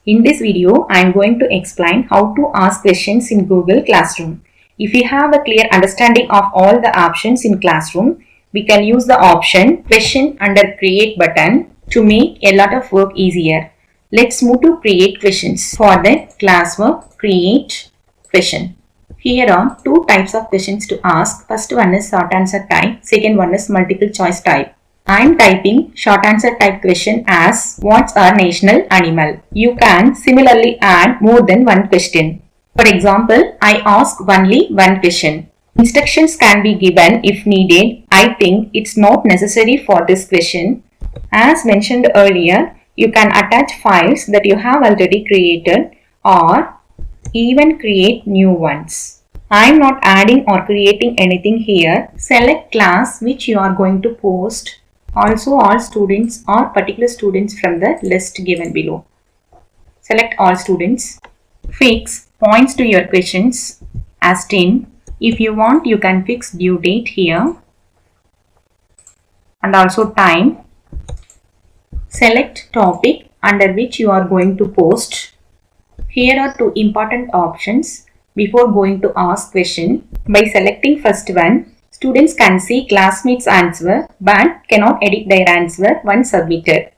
In this video, I am going to explain how to ask questions in Google Classroom. If you have a clear understanding of all the options in Classroom, we can use the option Question under Create button to make a lot of work easier. Let's move to Create Questions. For the classwork, create question. Here are two types of questions to ask. First one is short answer type. Second one is multiple choice type. I am typing short answer type question as what's our national animal? You can similarly add more than one question. For example, I ask only one question. Instructions can be given if needed. I think it's not necessary for this question. As mentioned earlier, you can attach files that you have already created or even create new ones. I am not adding or creating anything here. Select class which you are going to post. Also all students or particular students from the list given below. Select all students. Fix points to your questions as 10. If you want, you can fix due date here and also time. Select topic under which you are going to post. Here are two important options before going to ask question. By selecting first one, students can see classmates' answer but cannot edit their answer once submitted.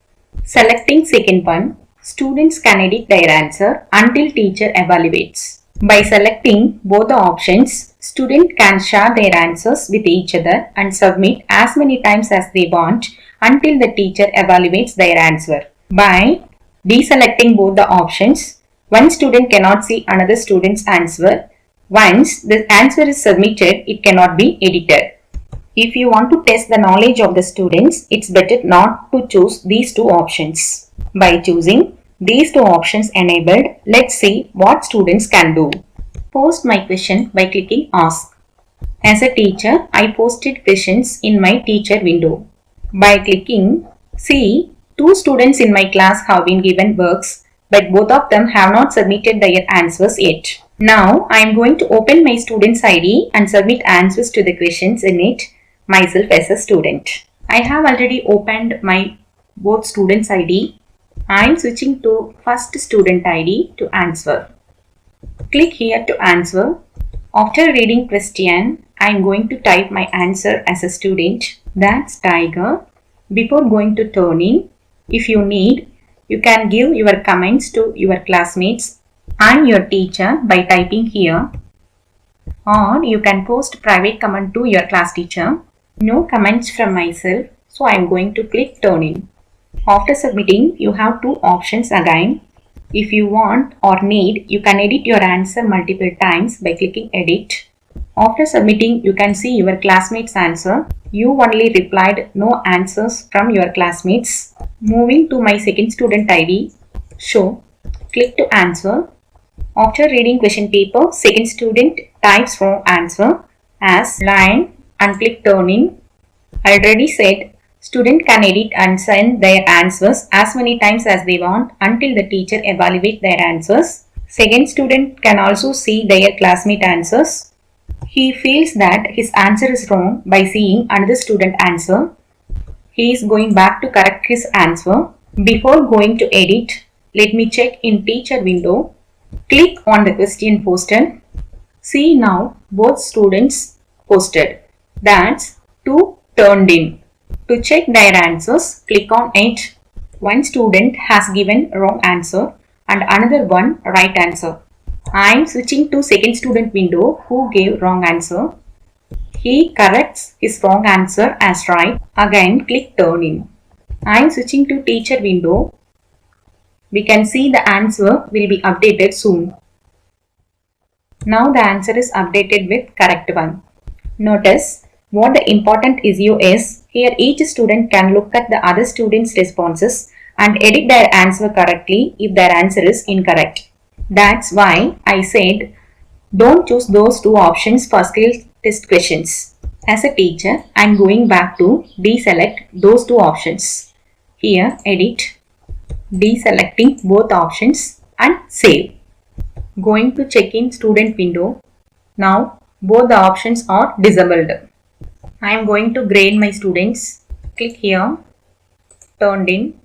Selecting second one, students can edit their answer until teacher evaluates. By selecting both the options, students can share their answers with each other and submit as many times as they want until the teacher evaluates their answer. By deselecting both the options, one student cannot see another student's answer. Once the answer is submitted, it cannot be edited. If you want to test the knowledge of the students, it's better not to choose these two options. By choosing these two options enabled, let's see what students can do. Post my question by clicking Ask. As a teacher, I posted questions in my teacher window. By clicking See, two students in my class have been given works, but both of them have not submitted their answers yet. Now, I am going to open my student's ID and submit answers to the questions in it myself as a student. I have already opened my both students' ID. I am switching to first student ID to answer. Click here to answer. After reading question, I am going to type my answer as a student. That's tiger. Before going to turning, if you need, you can give your comments to your classmates. I'm your teacher by typing here, or you can post private comment to your class teacher. No comments from myself, so I am going to click turn in. After submitting, you have two options again. If you want or need, you can edit your answer multiple times by clicking edit. After submitting, you can see your classmates' answer. You only replied no answers from your classmates. Moving to my second student ID, show, click to answer. After reading question paper, second student types wrong answer as line and click turn in. I already said student can edit and send their answers as many times as they want until the teacher evaluates their answers. Second student can also see their classmate answers. He feels that his answer is wrong by seeing another student answer. He is going back to correct his answer. Before going to edit, let me check in teacher window. Click on the question posted. See now both students posted. That's 2 turned in. To check their answers, click on it. One student has given wrong answer and another one right answer. I am switching to second student window who gave wrong answer. He corrects his wrong answer as right. Again click turn in. I am switching to teacher window. We can see the answer will be updated soon. Now the answer is updated with correct one. Notice what the important issue is. Here each student can look at the other student's responses and edit their answer correctly if their answer is incorrect. That's why I said don't choose those two options for skill test questions. As a teacher, I am going back to deselect those two options. Here edit, deselecting both options and save. Going to check in student window. Now both the options are disabled. I am going to grade my students. Click here, turned in.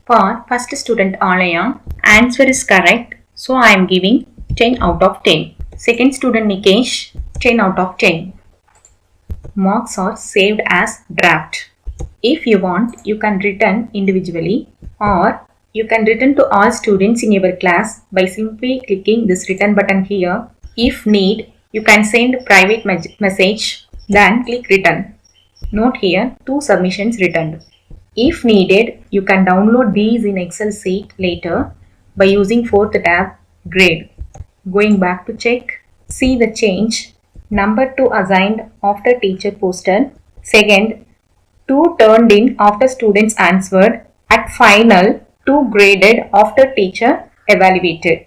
For first student Alaya, answer is correct. So I am giving 10 out of 10. Second student Nikesh, 10 out of 10. Marks are saved as draft. If you want, you can return individually or you can return to all students in your class by simply clicking this return button here. If need, you can send private message, then click return. Note here, 2 submissions returned. If needed, you can download these in Excel sheet later by using 4th tab, grade. Going back to check, see the change. Number 2 assigned after teacher posted. Second, 2 turned in after students answered. At final, 2 graded after teacher evaluated.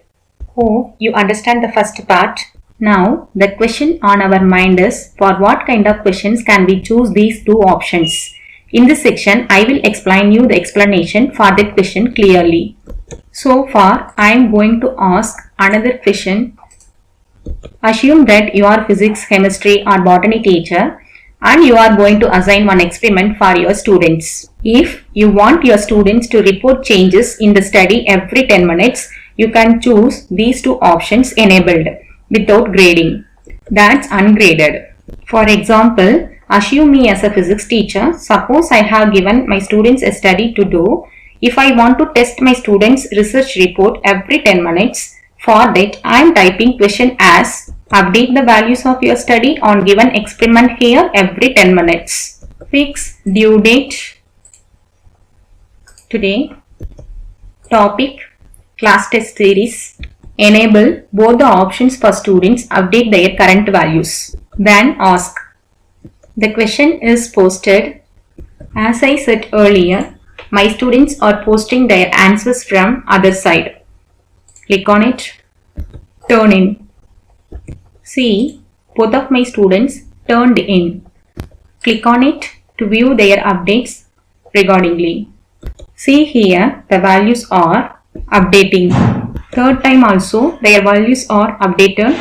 Hope you understand the first part. Now, the question on our mind is, for what kind of questions can we choose these 2 options? In this section, I will explain you the explanation for that question clearly. So far, I am going to ask another question. Assume that you are physics, chemistry or botany teacher and you are going to assign one experiment for your students. If you want your students to report changes in the study every 10 minutes, you can choose these 2 options enabled without grading. That's ungraded. For example, assume me as a physics teacher. Suppose I have given my students a study to do. If I want to test my students' research report every 10 minutes, for that I am typing question as update the values of your study on given experiment here every 10 minutes. Fix due date today. Topic class test series. Enable both the options for students update their current values. Then ask. The question is posted. As I said earlier, my students are posting their answers from other side. Click on it. Turn in. See, both of my students turned in. Click on it to view their updates regardingly. See here, the values are updating. Third time also, their values are updated.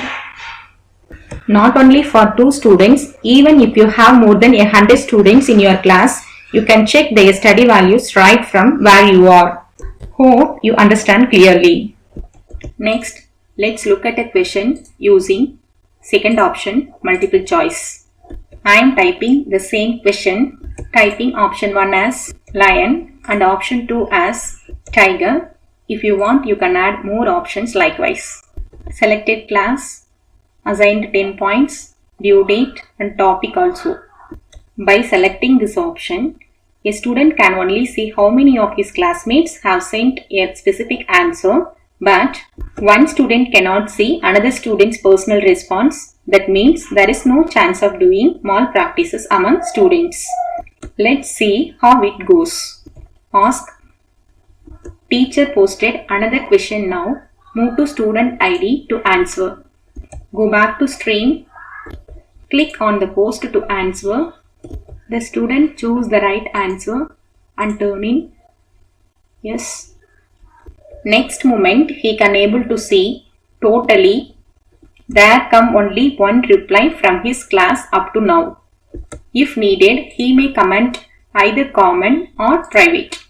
Not only for 2 students, even if you have more than 100 students in your class, you can check their study values right from where you are. Hope you understand clearly. Next, let's look at a question using second option, multiple choice. I am typing the same question, typing option 1 as lion and option 2 as tiger. If you want, you can add more options likewise. Selected class, assigned 10 points, due date and topic also. By selecting this option, a student can only see how many of his classmates have sent a specific answer, but one student cannot see another student's personal response. That means there is no chance of doing malpractices among students. Let's see how it goes. Ask. Teacher posted another question now. Move to student ID to answer. Go back to stream. Click on the post to answer. The student choose the right answer and turn in. Yes. Next moment he can able to see totally there come only one reply from his class up to now. If needed, he may comment either common or private.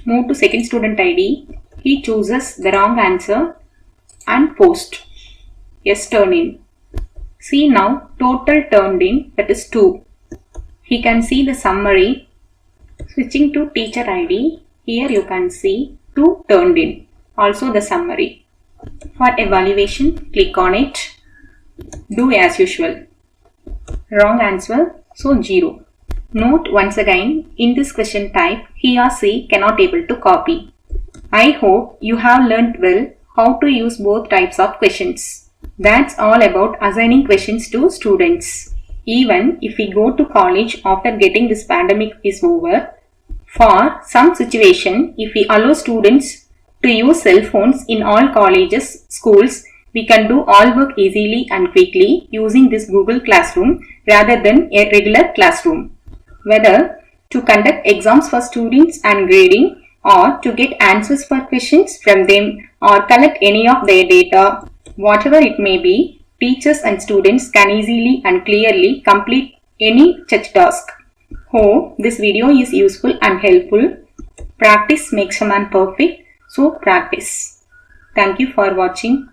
Move to second student ID. He chooses the wrong answer and post. Yes, turn in. See now, total turned in, that is 2. He can see the summary. Switching to teacher ID, here you can see 2 turned in. Also the summary. For evaluation, click on it. Do as usual. Wrong answer, so 0. Note once again, in this question type, he or she cannot able to copy. I hope you have learnt well how to use both types of questions. That's all about assigning questions to students. Even if we go to college after getting this pandemic is over, for some situation, if we allow students to use cell phones in all colleges, schools, we can do all work easily and quickly using this Google Classroom rather than a regular classroom. Whether to conduct exams for students and grading, or to get answers for questions from them, or collect any of their data, whatever it may be, teachers and students can easily and clearly complete any such task. Hope this video is useful and helpful. Practice makes a man perfect. So practice. Thank you for watching.